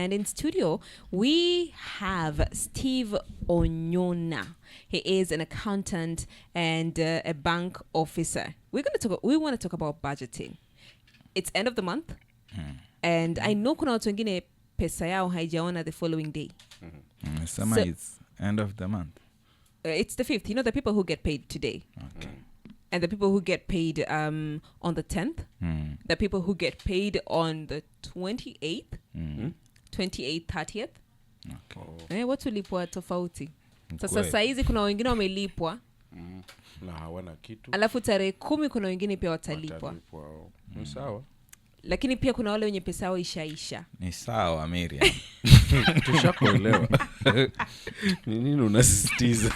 And in studio, we have Steve Onyona. He is an accountant and a bank officer. We want to talk about budgeting. It's end of the month. And I know kuna watu wengine pesa yao haijaona the following day. Summer is end of the month. It's the 5th. You know, the people who get paid today. Okay. And the people who get paid on the 10th. The people who get paid on the 28th. 28th, 30th. Okay. Watu lipwa tofauti. Sasa saizi kuna wengine wamelipwa. Na hawana kitu. Alafu tarehe 10 kuna wengine pia watalipwa. Ni sawa. Lakini pia kuna wale wenye pesa yao ishaisha. Ni sawa Miriam. Tushakuelewa. Ni nini unasisitiza?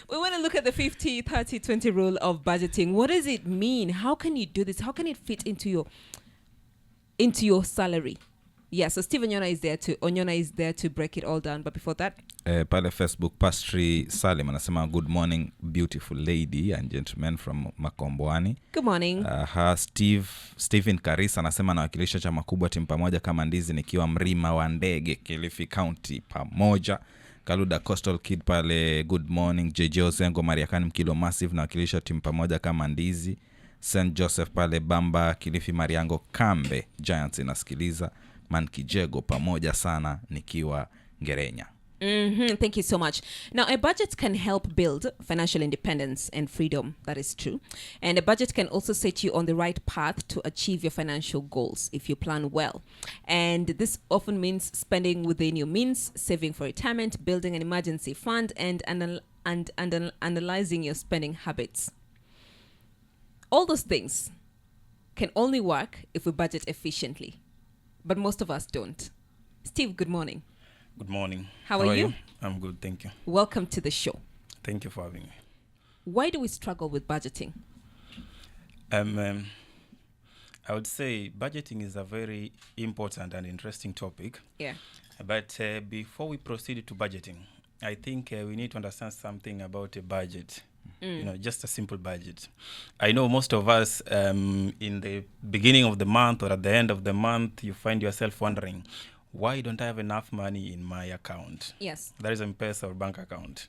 We want to look at the 50-30-20 rule of budgeting. What does it mean? How can you do this? How can it fit into your salary? Yeah, so Steve Onyona is there to break it all down. But before that, pale Facebook, Pastry Salim anasema good morning beautiful lady and gentlemen from Makombwani. Good morning. Stephen Karisa anasema nawakilisha chama kubwa timu pamoja kama ndizi nikiwa Mrima wa Ndege Kilifi County pamoja. Kaluda Coastal Kid pale good morning. JJ Ozengo Mariakani Mkilo Massive nawakilisha timu pamoja kama ndizi. St. Joseph pale Bamba Kilifi Mariango Kambe Giants inasikiliza. Mankijego pamoja sana nikiwa Ngerenya. Thank you so much. Now, a budget can help build financial independence and freedom. That is true. And a budget can also set you on the right path to achieve your financial goals if you plan well. And this often means spending within your means, saving for retirement, building an emergency fund, and analyzing your spending habits. All those things can only work if we budget efficiently. But most of us don't. Steve, good morning. Good morning. How are you? I'm good, thank you. Welcome to the show. Thank you for having me. Why do we struggle with budgeting? I would say budgeting is a very important and interesting topic. Yeah. But before we proceed to budgeting, I think we need to understand something about a budget. You know, just a simple budget. I know most of us in the beginning of the month or at the end of the month, you find yourself wondering, why don't I have enough money in my account? Yes. That is a M-Pesa or bank account.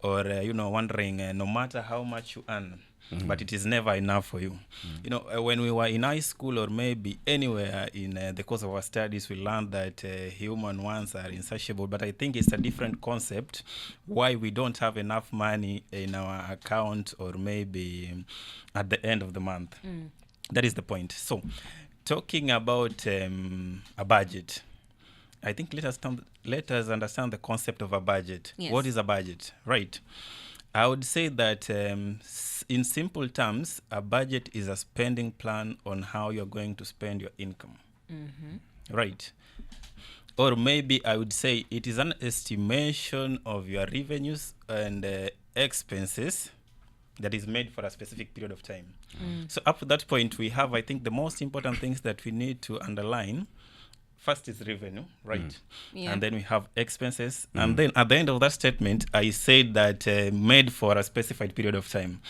Or, wondering no matter how much you earn, but it is never enough for you. You know, when we were in high school or maybe anywhere in the course of our studies, we learned that human wants are insatiable. But I think it's a different concept why we don't have enough money in our account or maybe at the end of the month. That is the point. So, talking about a budget, I think let us understand the concept of a budget. Yes. What is a budget? Right. I would say that in simple terms, a budget is a spending plan on how you're going to spend your income. Right. Or maybe I would say it is an estimation of your revenues and expenses that is made for a specific period of time. So up to that point, we have, I think, the most important things that we need to underline. First is revenue, right? Yeah. And then we have expenses. And then at the end of that statement, I said that made for a specified period of time.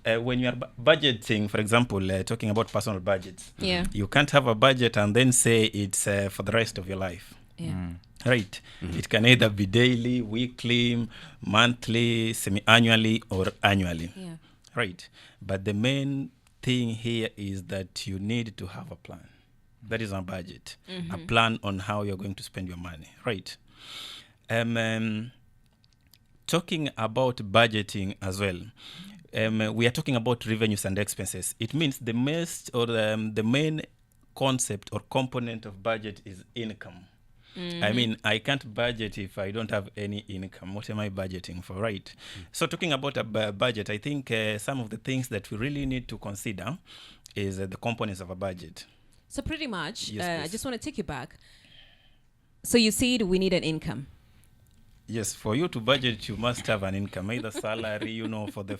When you are budgeting, for example, talking about personal budgets, you can't have a budget and then say it's for the rest of your life. Yeah. Right. It can either be daily, weekly, monthly, semi-annually, or annually. Yeah. Right. But the main thing here is that you need to have a plan. That is a budget, a plan on how you're going to spend your money, right? Talking about budgeting as well, we are talking about revenues and expenses. It means the main concept or component of budget is income. I mean, I can't budget if I don't have any income. What am I budgeting for, right? So talking about a budget, I think some of the things that we really need to consider is the components of a budget. So pretty much, Yes, I just want to take you back. So you said we need an income. Yes, for you to budget, you must have an income, either salary, for the,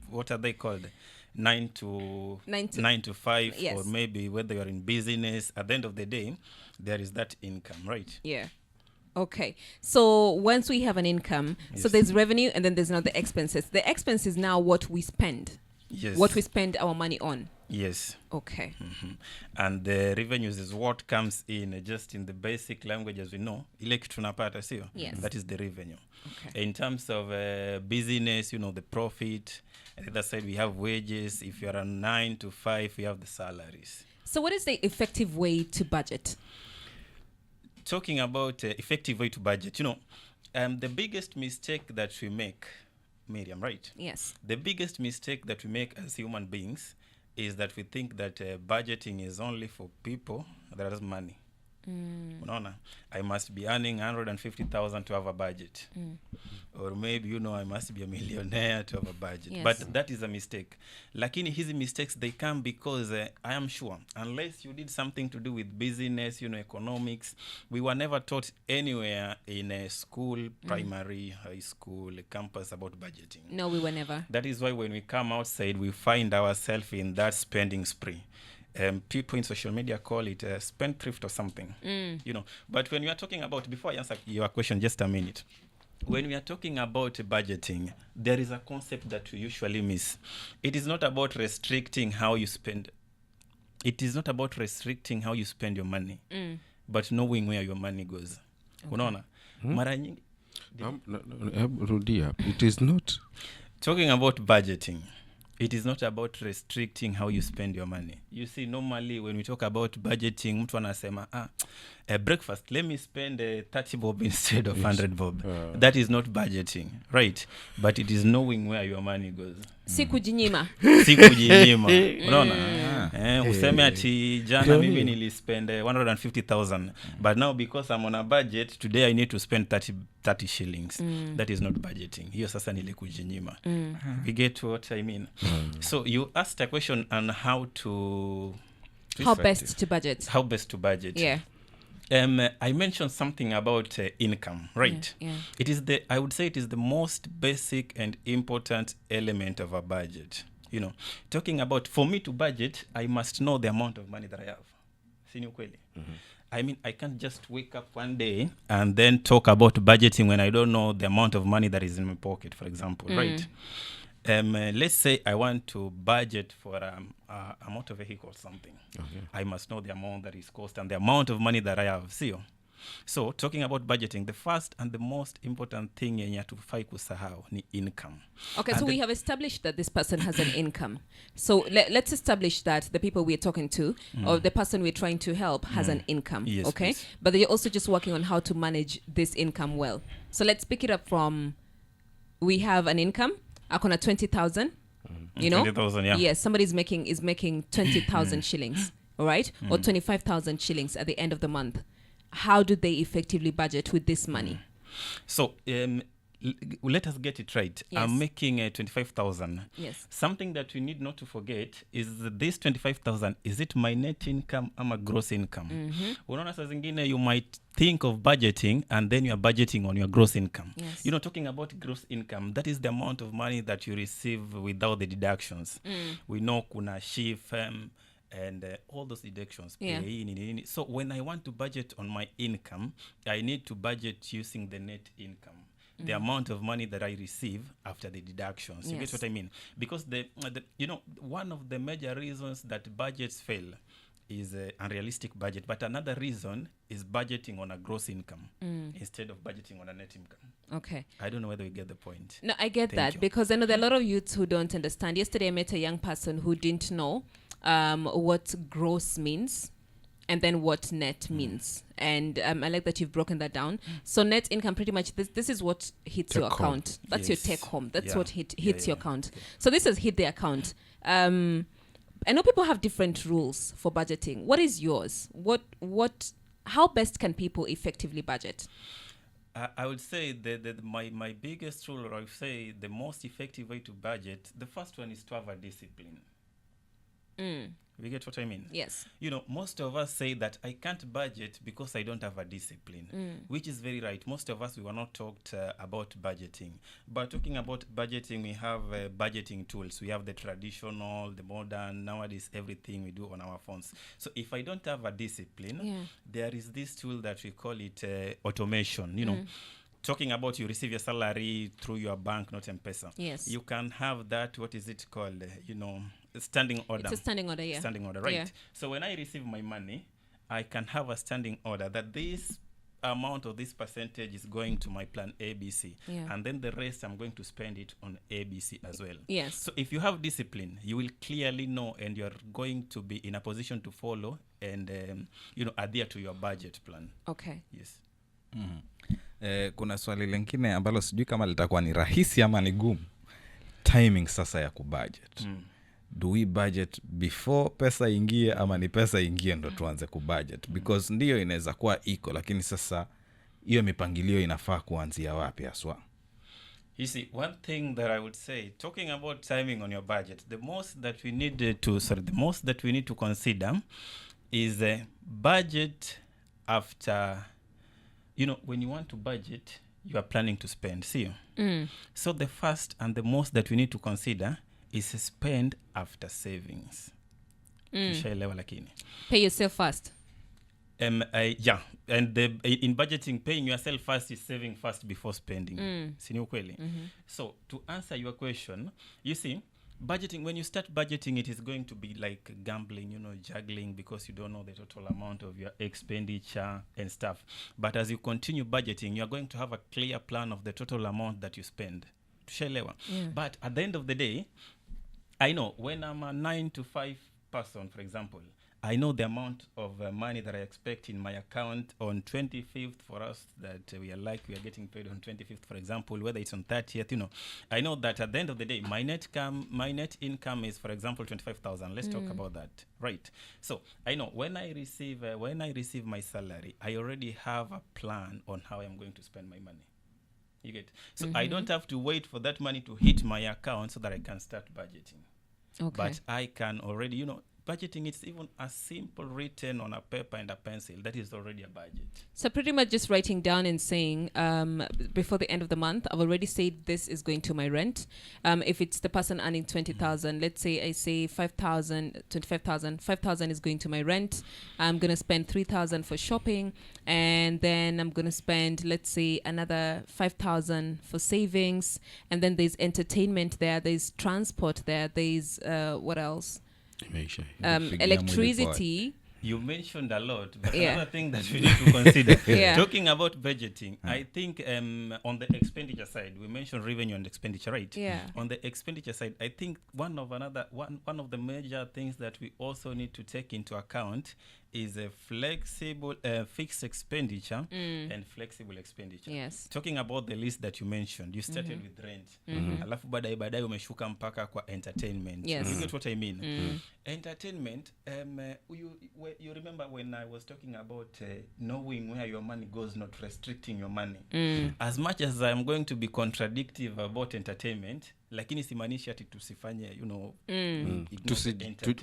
what are they called? 9 to 5, yes. Or maybe whether you're in business, at the end of the day, there is that income, right? Yeah. Okay. So once we have an income, so there's revenue and then there's now the expenses. The expense is now what we spend. Yes. What we spend our money on. Yes. Okay. And the revenues is what comes in just in the basic language as we know. Ile kitu tunapata, sio? Yes. That is the revenue. Okay. In terms of business, the profit. On the other side, we have wages. If you're a 9 to 5, we have the salaries. So what is the effective way to budget? Talking about effective way to budget, the biggest mistake that we make, Miriam, right? Yes. The biggest mistake that we make as human beings is that we think that budgeting is only for people that has money. Unaona, I must be earning 150,000 to have a budget. Or maybe, I must be a millionaire to have a budget. Yes. But that is a mistake. Lakini hizi mistakes, they come because I am sure, unless you did something to do with business, economics, we were never taught anywhere in a school, primary, high school, campus about budgeting. No, we were never. That is why when we come outside, we find ourselves in that spending spree. People in social media call it spendthrift or something, But when we are talking about, before I answer your question, just a minute. When we are talking about budgeting, there is a concept that we usually miss. It is not about restricting how you spend. It is not about restricting how you spend your money, but knowing where your money goes. Unaona? Mara nyingi. Rudia. It is not. Talking about budgeting, it is not about restricting how you spend your money. You see, normally when we talk about budgeting, mtu anasema, breakfast, let me spend 30 bob instead of 100 bob. That is not budgeting, right? But it is knowing where your money goes. Si kujinyima. Si kujinyima. Unaona? Useme ati jana mimi nilispend 150,000. But now because I'm on a budget, today I need to spend 30 shillings. That is not budgeting. Hiyo sasa nile kujinyima. We get what I mean? So you asked a question on how best to budget. How best to budget. Yeah. I mentioned something about income, right? Yeah. I would say it is the most basic and important element of a budget. Talking about, for me to budget, I must know the amount of money that I have. Sini ukweli? I mean, I can't just wake up one day and then talk about budgeting when I don't know the amount of money that is in my pocket, for example, right? Let's say I want to budget for a motor vehicle or something. Okay. I must know the amount that is cost and the amount of money that I have. See? So, talking about budgeting, the first and the most important thing yenye hatufai kusahau ni income. Okay, and so we have established that this person has an income. So let's establish that the people we're talking to or the person we're trying to help has an income. Yes, okay? please. But they're also just working on how to manage this income well. So let's pick it up from, we have an income, akona 20,000, 20,000, yeah. Yes, somebody is making 20,000 shillings, all right? Or 25,000 shillings at the end of the month. How do they effectively budget with this money? So, let us get it right. Yes. I'm making 25,000. Yes. Something that we need not to forget is that this 25,000, is it my net income or my gross income? Unaona saa zingine you might think of budgeting and then you are budgeting on your gross income. Yes. Talking about gross income, that is the amount of money that you receive without the deductions. We know kuna SHIF, and all those deductions. Yeah. So when I want to budget on my income, I need to budget using the net income. The amount of money that I receive after the deductions. You Yes. get what I mean? Because one of the major reasons that budgets fail is unrealistic budget. But another reason is budgeting on a gross income instead of budgeting on a net income. Okay. I don't know whether you get the point. No, I get Thank that you. because I know there are a lot of youths who don't understand. Yesterday, I met a young person who didn't know what gross means and then what net means. And I like that you've broken that down. So net income, pretty much, this is what hits your Take home. account. That's Yes. your take home. That's Yeah. what hits Yeah, your yeah. account. So this has hit the account. I know people have different rules for budgeting. What is yours? How best can people effectively budget? I would say that my biggest rule, or I would say the most effective way to budget, the first one is to have a discipline. You get what I mean? Yes. Most of us say that I can't budget because I don't have a discipline, which is very right. Most of us, we were not talked about budgeting. But talking about budgeting, we have budgeting tools. We have the traditional, the modern, nowadays everything we do on our phones. So if I don't have a discipline, there is this tool that we call it automation, talking about you receive your salary through your bank, not M-Pesa. Yes. You can have that, what is it called, standing order. It's a standing order, yeah. Standing order, right? Yeah. So when I receive my money, I can have a standing order that this amount or this percentage is going to my plan ABC, Yeah. and then the rest I'm going to spend it on ABC as well. Yes. So if you have discipline, you will clearly know, and you're going to be in a position to follow and adhere to your budget plan. Okay. Yes. Kuna swali lingine ambalo sijui kama litakuwa ni rahisi ama ni gumu. Timing sasa ya kubudget. Do we budget before pesa ingie ama ni pesa ingie ndo tuanze kubudget? Because ndiyo inaweza kuwa iko, lakini sasa hiyo mipangilio inafaa kuanzia wapi haswa? You see, one thing that I would say, talking about timing on your budget, the most that we need to consider is a budget after, when you want to budget, you are planning to spend. See? So the first and the most that we need to consider is spend after savings. Tushaelewa lakini. Pay yourself first. Yeah, and in budgeting, paying yourself first is saving first before spending. Sini ukweli? So to answer your question, you see, budgeting, when you start budgeting, it is going to be like gambling, juggling, because you don't know the total amount of your expenditure and stuff. But as you continue budgeting, you are going to have a clear plan of the total amount that you spend. Tushaelewa? But at the end of the day, I know when I'm a 9 to 5 person, for example, I know the amount of money that I expect in my account on 25th for us, that we are getting paid on 25th, for example, whether it's on 30th, I know that at the end of the day, my net income is, for example, 25,000. Let's talk about that, right? So I know when I receive my salary, I already have a plan on how I'm going to spend my money. You get? So I don't have to wait for that money to hit my account so that I can start budgeting. Okay. But I can already, budgeting, it's even a simple written on a paper and a pencil. That is already a budget. So pretty much just writing down and saying, before the end of the month, I've already said this is going to my rent. If it's the person earning 20,000, let's say I say 5,000, 25,000, 5,000 is going to my rent. I'm going to spend 3,000 for shopping. And then I'm going to spend, let's say, another 5,000 for savings. And then there's entertainment there. There's transport there. There's, what else? Electricity. You mentioned a lot, but another thing that we need to consider, talking about budgeting, I think on the expenditure side, we mentioned revenue and expenditure, right? Yeah. On the expenditure side, I think one of the major things that we also need to take into account is a flexible, fixed expenditure and flexible expenditure. Yes. Talking about the list that you mentioned, you started with rent. Alafu baadaye umeshuka mpaka kwa entertainment. Yes. You get what I mean? Entertainment, you remember when I was talking about knowing where your money goes, not restricting your money. As much as I'm going to be contradictive about entertainment, lakini simanishi ati tusifanye,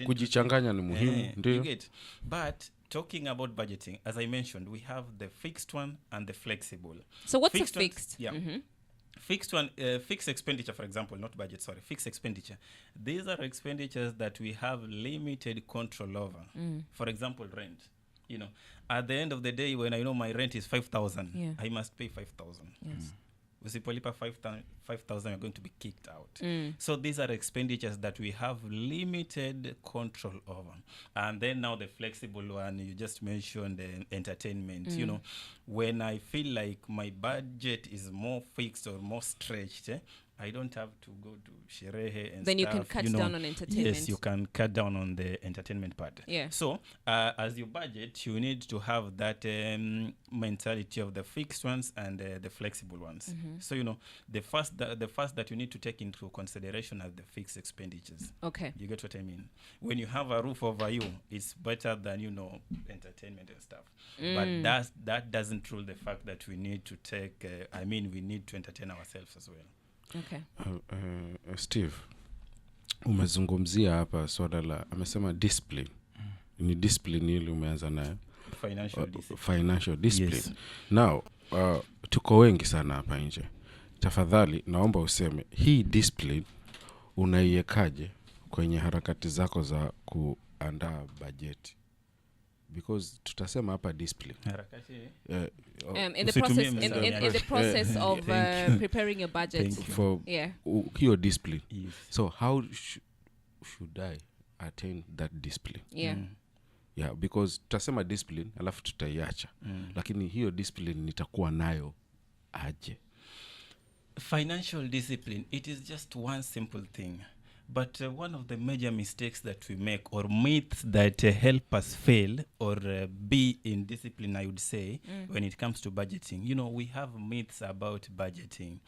kujichanganya ni muhimu. You get? But talking about budgeting, as I mentioned, we have the fixed one and the flexible. So what's fixed a fixed? Yeah. Fixed one, fixed expenditure, for example, not budget, sorry, fixed expenditure. These are expenditures that we have limited control over. For example, rent. At the end of the day, when I know my rent is 5,000, I must pay 5,000. Yes. Usipolipa 5,000, you're going to be kicked out. So these are expenditures that we have limited control over. And then now the flexible one, you just mentioned entertainment. When I feel like my budget is more fixed or more stretched, I don't have to go to sherehe and then stuff. you can cut down on entertainment. Yes, you can cut down on the entertainment part. Yeah. So as you budget, you need to have that mentality of the fixed ones and the flexible ones. So the first that you need to take into consideration are the fixed expenditures. Okay. You get what I mean? When you have a roof over you, it's better than entertainment and stuff. But that doesn't rule the fact that we need to take. We need to entertain ourselves as well. Okay. Steve, umezungumzia hapa swala la amesema discipline. Ni discipline ile umeanza nayo. Financial discipline. Yes. Now, tuko wengi sana hapa nje. Tafadhali naomba useme hii discipline unaiwekaje kwenye harakati zako za kuandaa bajeti? Because tutasema hapa discipline. In the process of preparing your budget for your discipline. Yes. So how should I attain that discipline? Yeah. Yeah, because tutasema discipline alafu tutaiacha. Lakini hiyo discipline nitakuwa nayo aje? Financial discipline, it is just one simple thing. But one of the major mistakes that we make, or myths that help us fail or be in discipline, I would say, when it comes to budgeting. You know, we have myths about budgeting.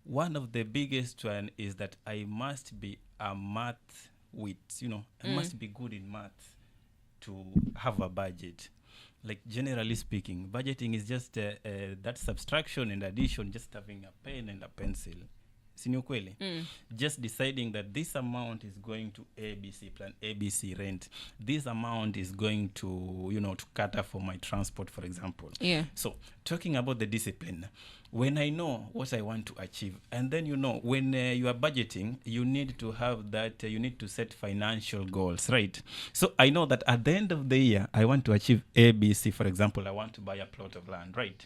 One of the biggest one is that I must be a math wit. You know, I must be good in math to have a budget. Like, generally speaking, budgeting is just that subtraction and addition, just having a pen and a pencil. Sinyo kweli? Just deciding that this amount is going to ABC plan, ABC rent. This amount is going to, you know, to cater for my transport, for example. Yeah. So, talking about the discipline, when I know what I want to achieve, and then, you know, when you are budgeting, you need to have that, you need to set financial goals, right? So, I know that at the end of the year, I want to achieve ABC. For example, I want to buy a plot of land, right?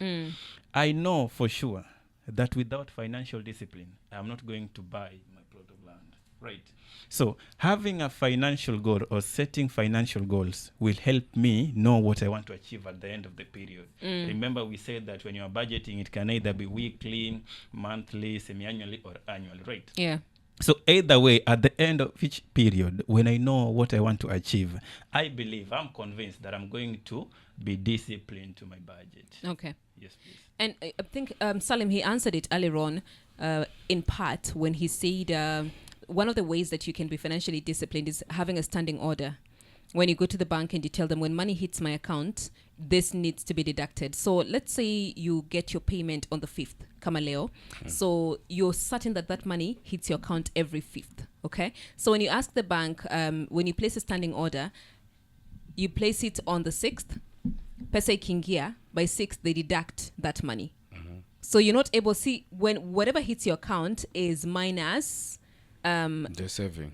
I know for sure that without financial discipline, I'm not going to buy my plot of land, right? So having a financial goal or setting financial goals will help me know what I want to achieve at the end of the period. Remember, we said that when you are budgeting, it can either be weekly, monthly, semi-annually, or annually, right? Yeah. So either way, at the end of each period, when I know what I want to achieve, I'm convinced that I'm going to be disciplined to my budget. Okay. Yes, please. And I think Salim, he answered it earlier on in part when he said one of the ways that you can be financially disciplined is having a standing order. When you go to the bank and you tell them, when money hits my account, this needs to be deducted. So let's say you get your payment on the 5th, kama leo. So you're certain that that money hits your account every 5th, okay? So when you ask the bank, when you place a standing order, you place it on the 6th, pesa ikiingia, by 6th they deduct that money. So you're not able to see when whatever hits your account is minus The saving.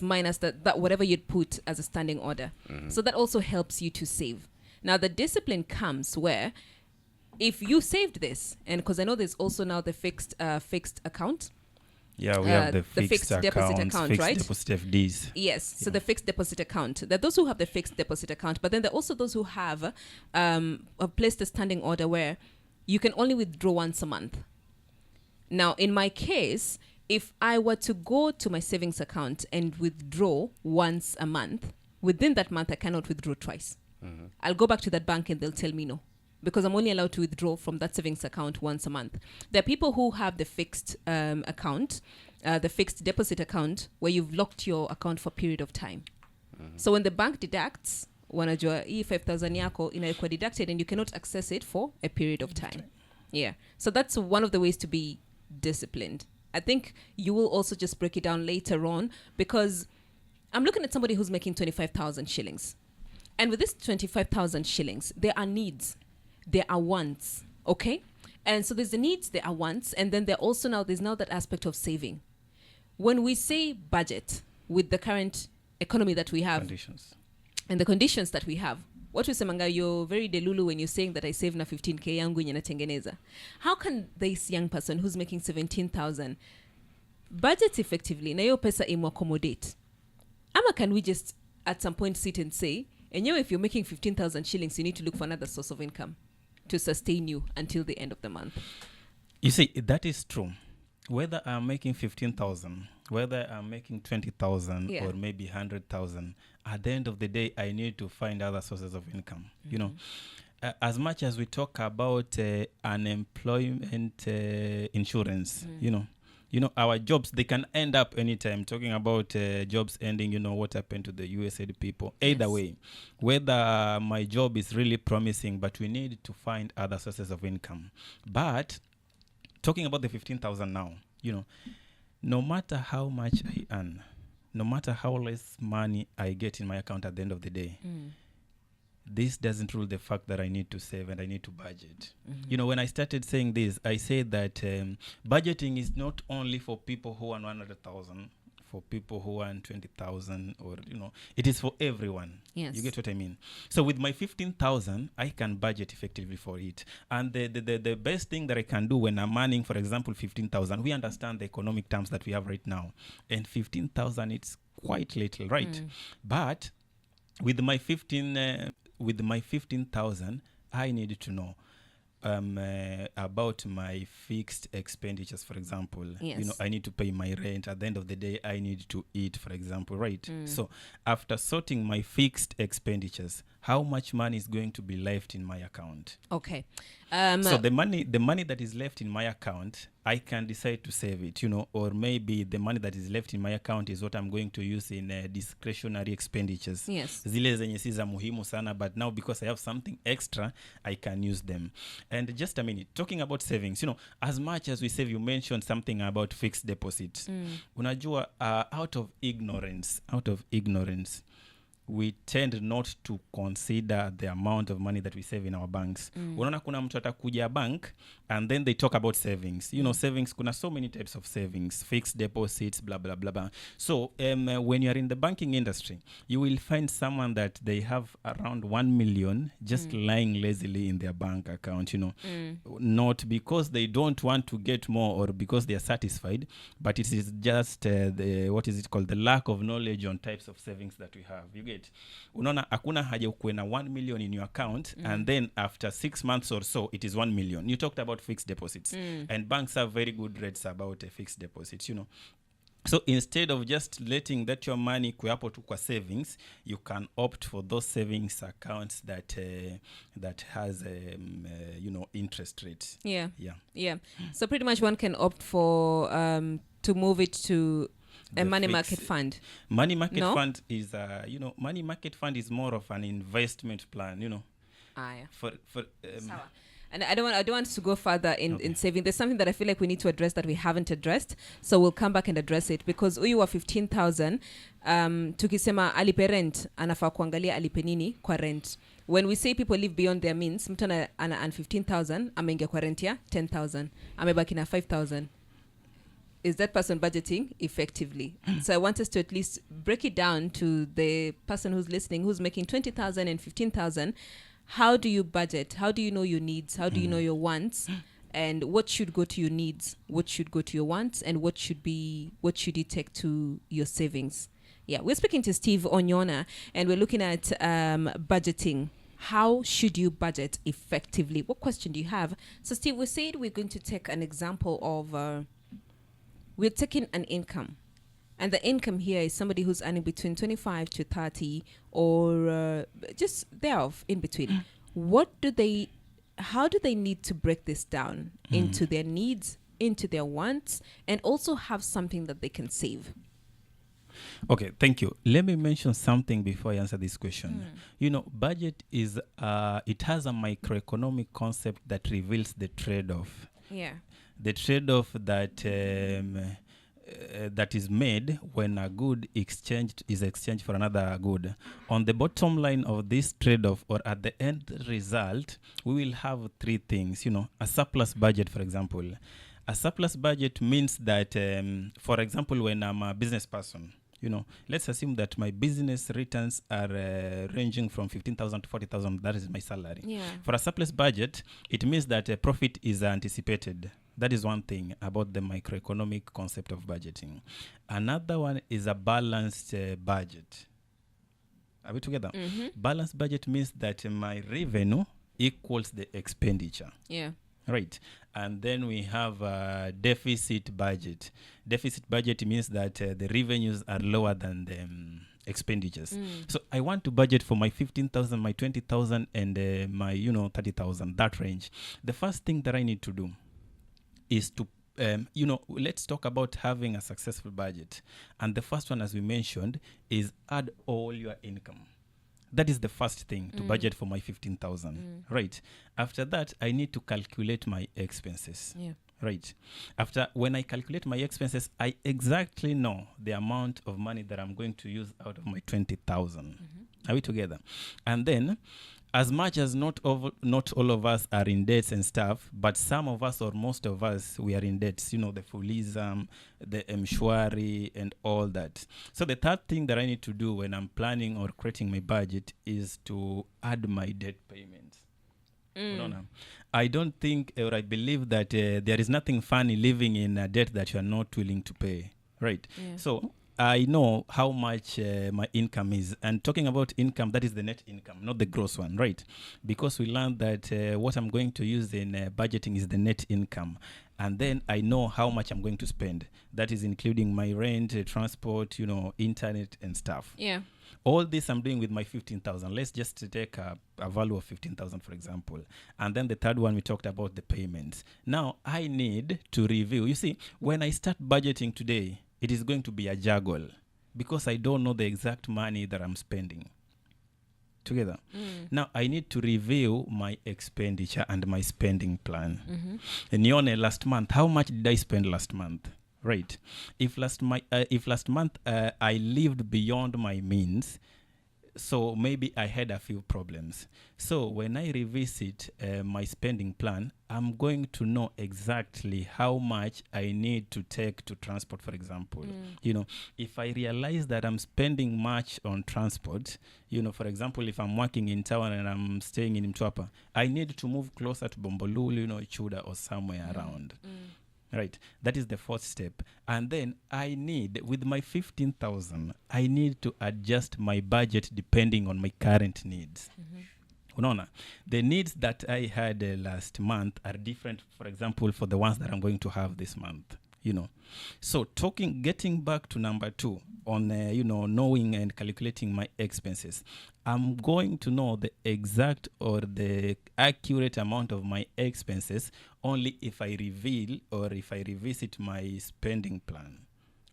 minus that whatever you'd put as a standing order. So that also helps you to save. Now the discipline comes where if you saved this, and because I know there's also now the fixed account. Yeah, we have the fixed deposit account, fixed right? deposit FDs. Yes, so the fixed deposit account. There are those who have the fixed deposit account, but then there are also those who have placed a standing order where you can only withdraw once a month. Now, in my case, if I were to go to my savings account and withdraw once a month, within that month, I cannot withdraw twice. I'll go back to that bank and they'll tell me no, because I'm only allowed to withdraw from that savings account once a month. There are people who have the fixed account, the fixed deposit account, where you've locked your account for a period of time. So when the bank deducts, wanajua hii 5,000 yako inakuwa deducted and you cannot access it for a period of time. Yeah. So that's one of the ways to be disciplined. I think you will also just break it down later on, because I'm looking at somebody who's making 25,000 shillings. And with this 25,000 shillings, there are needs, there are wants, okay? And so there's the needs, there are wants, and then there's now that aspect of saving. When we say budget, with the current economy that we have, Conditions. and the conditions that we have, what we say, manga, you're very delulu when you're saying that I save na 15k yangu yenye natengeneza. How can this young person who's making 17,000 budget effectively na hiyo pesa imu accommodate? Ama can we just at some point sit and say, and if you're making 15,000 shillings, you need to look for another source of income to sustain you until the end of the month? You see, that is true. Whether I'm making 15,000, whether I'm making 20,000, Yeah. or maybe 100,000, at the end of the day, I need to find other sources of income. You know, as much as we talk about unemployment insurance, you know, our jobs, they can end up anytime. Talking about jobs ending, you know, what happened to the USAID people. Either Yes. way, whether my job is really promising, but we need to find other sources of income. But talking about the 15,000 now, you know, no matter how much I earn, no matter how less money I get in my account at the end of the day, this doesn't rule the fact that I need to save and I need to budget. You know, when I started saying this, I said that budgeting is not only for people who earn 100,000, for people who earn 20,000, or, you know, it is for everyone. Yes. You get what I mean? So with my 15,000, I can budget effectively for it. And the best thing that I can do when I'm earning, for example, 15,000, we understand the economic terms that we have right now. And 15,000, it's quite little, right? But with my 15,000, I need to know about my fixed expenditures, for example. Yes. I need to pay my rent. At the end of the day, I need to eat, for example, right? So after sorting my fixed expenditures, how much money is going to be left in my account? Okay. So the money that is left in my account, I can decide to save it, or maybe the money that is left in my account is what I'm going to use in discretionary expenditures. Yes. Zile zenye si za muhimu sana, but now because I have something extra, I can use them. And just a minute, talking about savings, as much as we save, you mentioned something about fixed deposits. Unajua, out of ignorance, we tend not to consider the amount of money that we save in our banks. Unaona kuna mtu atakuja bank and then they talk about savings. Savings, kuna so many types of savings, fixed deposits, blah, blah, blah, blah. So when you are in the banking industry, you will find someone that they have around 1 million just lying lazily in their bank account, not because they don't want to get more or because they are satisfied, but it is just the lack of knowledge on types of savings that we have. You get, unaona hakuna haja ukuwe na 1 million in your account and then after 6 months or so it is 1 million. You talked about fixed deposits and banks have very good rates about fixed deposits, So instead of just letting that your money kwe hapo tu kwa savings, you can opt for those savings accounts that has interest rates. Yeah. So pretty much one can opt for to move it to a money market fund. Money market fund is money market fund is more of an investment plan, Yeah. For And I don't want to go further in saving. There's something that I feel like we need to address that we haven't addressed. So we'll come back and address it, because huyu wa 15,000 tukisema alipe rent, anafaa kuangalia alipe nini kwa rent. When we say people live beyond their means, mtu ana 15,000 ameingia kwa rent ya 10,000, amebaki na 5,000. Is that person budgeting effectively? So I want us to at least break it down to the person who's listening, who's making 20,000 and 15,000. How do you budget? How do you know your needs? How do you know your wants? And what should go to your needs? What should go to your wants? And what should you take to your savings? Yeah, we're speaking to Steve Onyona, and we're looking at budgeting. How should you budget effectively? What question do you have? So Steve, we said we're going to take an example of... we're taking an income, and the income here is somebody who's earning between 25 to 30 or just thereof in between. How do they need to break this down into their needs, into their wants, and also have something that they can save? Okay, thank you. Let me mention something before I answer this question. Budget is it has a microeconomic concept that reveals the trade-off. Yeah. The trade-off that that is made when a good is exchanged for another good. On the bottom line of this trade-off, or at the end result, we will have three things. A surplus budget, for example. A surplus budget means that, for example, when I'm a business person, let's assume that my business returns are ranging from 15,000 to 40,000. That is my salary. Yeah. For a surplus budget, it means that a profit is anticipated. That is one thing about the microeconomic concept of budgeting. Another one is a balanced budget. Are we together? Balanced budget means that my revenue equals the expenditure. Yeah. Right. And then we have a deficit budget. Deficit budget means that the revenues are lower than the expenditures. So I want to budget for my 15,000, my 20,000, and my 30,000, that range. The first thing that I need to do is to let's talk about having a successful budget. And the first one, as we mentioned, is add all your income. That is the first thing to budget for my 15,000. Right. After that, I need to calculate my expenses. Yeah. Right. When I calculate my expenses, I exactly know the amount of money that I'm going to use out of my 20,000. Are we together? And then, as much as not all of us are in debts and stuff, but some of us or most of us, we are in debts, the Fulism, the Mshwari, and all that. So the third thing that I need to do when I'm planning or creating my budget is to add my debt payments. I don't think, or I believe that there is nothing funny living in a debt that you are not willing to pay. Right. Yeah. So I know how much my income is. And talking about income, that is the net income, not the gross one, right? Because we learned that what I'm going to use in budgeting is the net income. And then I know how much I'm going to spend. That is including my rent, transport, internet and stuff. Yeah. All this I'm doing with my 15,000. Let's just take a value of 15,000, for example. And then the third one, we talked about the payments. Now, I need to review. You see, when I start budgeting today, it is going to be a juggle because I don't know the exact money that I'm spending. Together. Now, I need to review my expenditure and my spending plan. And Onyona, last month, how much did I spend last month? Right. If last month I lived beyond my means, so maybe I had a few problems. So when I revisit my spending plan, I'm going to know exactly how much I need to take to transport, for example. If I realize that I'm spending much on transport, for example, if I'm working in town and I'm staying in Mtwapa, I need to move closer to Bombolulu, Chuda or somewhere around. Right. That is the fourth step. And then I need, with my 15,000, I need to adjust my budget depending on my current needs. Onyona, the needs that I had last month are different, for example, for the ones that I'm going to have this month. So getting back to number 2 on, knowing and calculating my expenses, I'm going to know the exact or the accurate amount of my expenses only if I reveal or if I revisit my spending plan.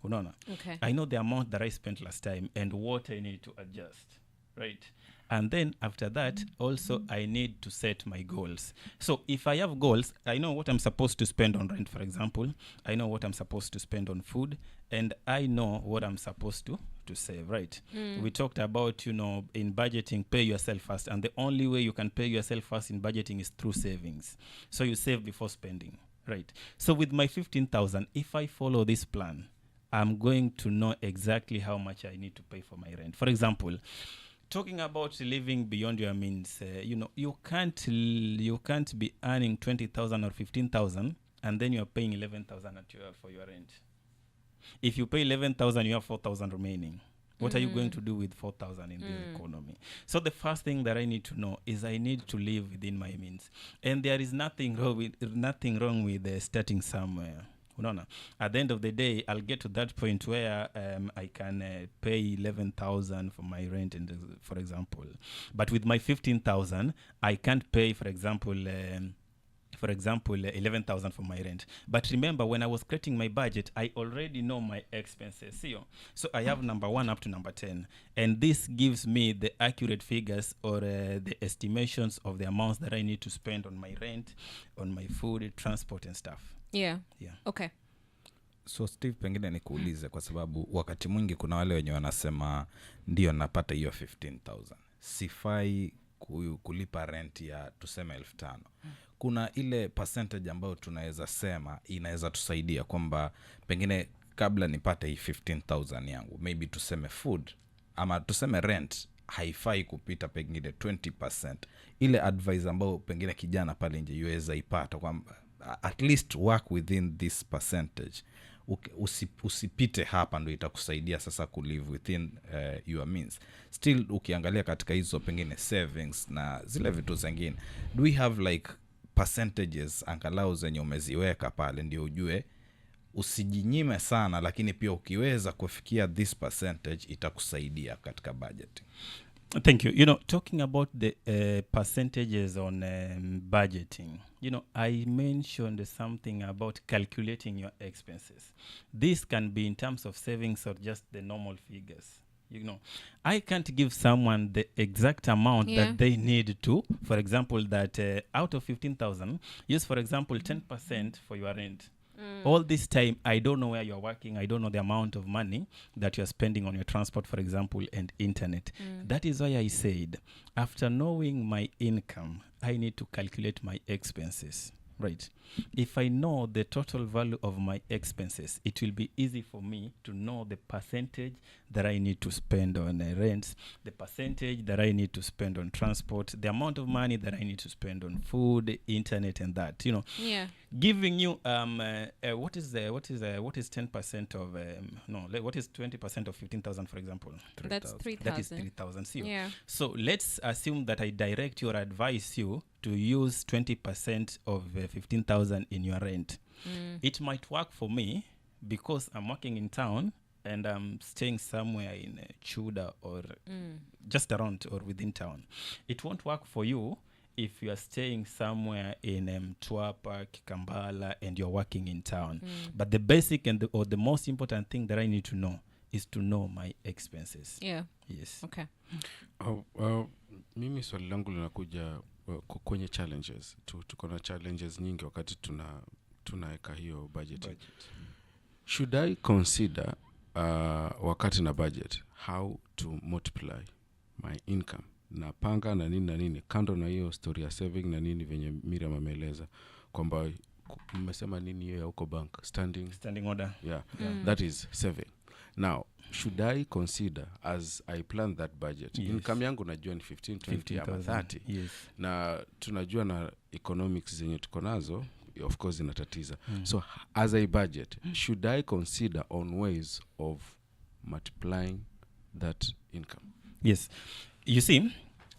Onyona, Okay. I know the amount that I spent last time and what I need to adjust, right? And then after that, also I need to set my goals. So if I have goals, I know what I'm supposed to spend on rent, for example. I know what I'm supposed to spend on food, and I know what I'm supposed to save, right? We talked about, in budgeting, pay yourself first. And the only way you can pay yourself first in budgeting is through savings. So you save before spending, right? So with my 15,000, if I follow this plan, I'm going to know exactly how much I need to pay for my rent. For example, talking about living beyond your means, you can't be earning 20,000 or 15,000 and then you're paying 11,000 for your rent. If you pay 11,000, you have 4,000 remaining. What are you going to do with 4,000 in this economy? So the first thing that I need to know is I need to live within my means, and there is nothing wrong with starting somewhere. Onyona, at the end of the day, I'll get to that point where I can pay 11,000 for my rent, for example. But with my 15,000, I can't pay, for example, 11,000 for my rent. But remember, when I was creating my budget, I already know my expenses. So I have number 1 up to number 10. And this gives me the accurate figures or the estimations of the amounts that I need to spend on my rent, on my food, transport and stuff. Yeah. Yeah. Okay. So Steve, pengine nikuulize kwa sababu wakati mwingi kuna wale wenye wanasema ndio napata hiyo 15,000. Sifai kulipa rent ya tuseme 5,000. Kuna ile percentage ambayo tunaweza sema inaweza tusaidia kwamba pengine kabla nipate hii 15,000 yangu, maybe tuseme food ama tuseme rent haifai kupita pengine 20%. Ile advice ambayo pengine kijana pale nje yuweza ipata kwamba at least work within this percentage. Usipite hapa, ndo itakusaidia sasa kulive within your means. Still ukiangalia katika hizo pengine savings na zile vitu zingine, do we have like percentages angalau zenye umeziweka pale ndio ujue usijinyime sana, lakini pia ukiweza kufikia this percentage itakusaidia katika budgeting? Thank you. Talking about the percentages on budgeting, I mentioned something about calculating your expenses. This can be in terms of savings or just the normal figures. I can't give someone the exact amount that they need to, for example, that out of 15,000, use, for example, 10% for your rent. All this time, I don't know where you're working. I don't know the amount of money that you're spending on your transport, for example, and internet. That is why I said, after knowing my income, I need to calculate my expenses, right? If I know the total value of my expenses, it will be easy for me to know the percentage that I need to spend on rents, the percentage that I need to spend on transport, the amount of money that I need to spend on food, internet, and that. You know, Yeah. giving you what is 10% of what is 20% of 15,000, for example? That's 3,000. That is 3,000. 3,000. See, Yeah. so let's assume that I direct you or advise you to use 20% of 15,000 in your rent. It might work for me because I'm working in town and I'm staying somewhere in Chuda or just around or within town. It won't work for you if you are staying somewhere in Mtwapa, Kambala, and you're working in town. But the basic and the most important thing that I need to know is to know my expenses. Yeah. Yes. Okay. Mimi swali langu linakuja kwenye challenges. Tuko na challenges nyingi wakati tunaweka hiyo budget. Should I consider wakati na budget how to multiply my income? Na panga na nini kando na hiyo story ya saving na nini venye Miriam ameeleza kwamba mmesema nini hiyo ya huko bank standing order. Yeah. That is saving. Now should I consider as I plan that budget, income yangu najua ni 15, 20 ama 30. Yes. Na tunajua na economics zenye tuko nazo of course inatatiza. So as a budget, should I consider on ways of multiplying that income? Yes. You see,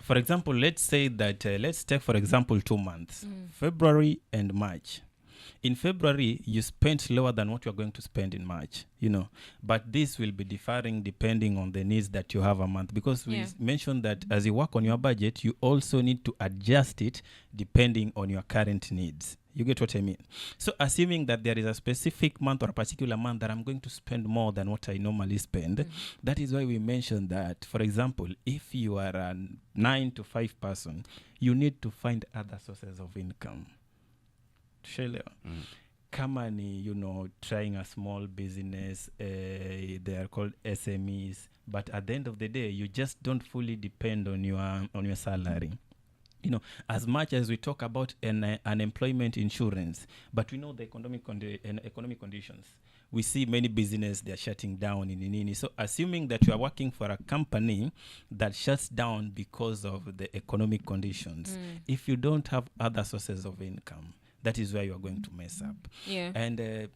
for example, let's say that let's take for example 2 months, February and March. In February, you spent lower than what you're going to spend in March, you know. But this will be differing depending on the needs that you have a month. Because we mentioned that as you work on your budget, you also need to adjust it depending on your current needs. You get what I mean? So assuming that there is a specific month or a particular month that I'm going to spend more than what I normally spend, that is why we mentioned that, for example, if you are a 9 to 5 person, you need to find other sources of income. Kama ni, you know, trying a small business, they are called SMEs, but at the end of the day, you just don't fully depend on your salary. You know, as much as we talk about unemployment insurance, but we know the economic conditions. We see many businesses, they are shutting down in Nini. So assuming that you are working for a company that shuts down because of the economic conditions, if you don't have other sources of income, that is where you are going to mess up. Yeah. And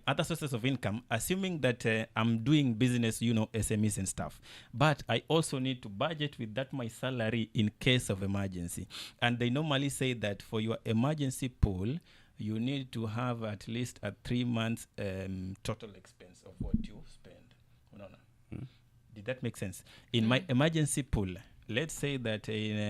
other sources of income, assuming that I'm doing business, you know, SMEs and stuff, but I also need to budget with that my salary in case of emergency. And they normally say that for your emergency pool, you need to have at least a 3 months total expense of what you spend. Did that make sense? In my emergency pool, let's say that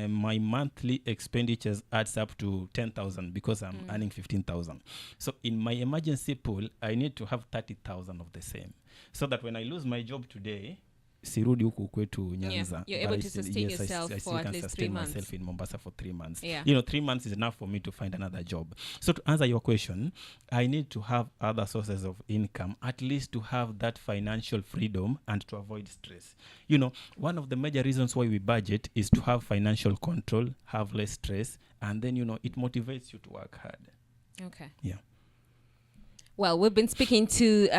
my monthly expenditures adds up to 10,000 because I'm earning 15,000. So in my emergency pool, I need to have 30,000 of the same. So that when I lose my job today, sirudi huku kwetu Nyanza. You're able to sustain yourself I for at least 3 months. myself in Mombasa for 3 months. Yeah. You know, 3 months is enough for me to find another job. So to answer your question, I need to have other sources of income, at least to have that financial freedom and to avoid stress. You know, one of the major reasons why we budget is to have financial control, have less stress, and then, you know, it motivates you to work hard. Okay. Yeah. Well, we've been speaking to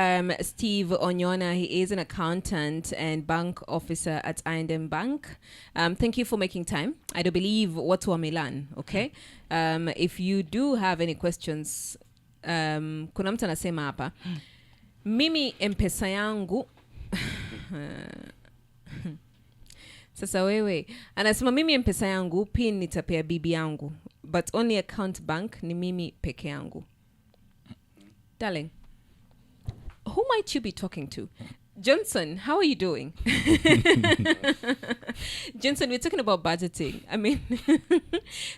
Steve Onyona. He is an accountant and bank officer at I&M Bank. Thank you for making time. I do believe watu wamelan, okay? If you do have any questions, kuna mtu anasema hapa, mimi M-Pesa yangu sasa wewe anasema mimi M-Pesa yangu pin nitapea bibi yangu, but only account bank ni mimi peke yangu. Darling, who might you be talking to? Johnson, how are you doing? Johnson, we're talking about budgeting. I mean,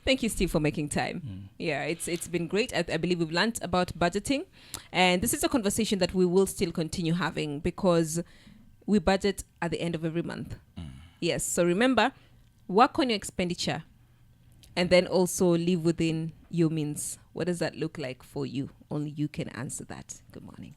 thank you, Steve, for making time. Yeah, it's been great. I believe we've learned about budgeting. And this is a conversation that we will still continue having because we budget at the end of every month. Yes, so remember, work on your expenditure and then also live within your means. What does that look like for you? Only you can answer that. Good morning.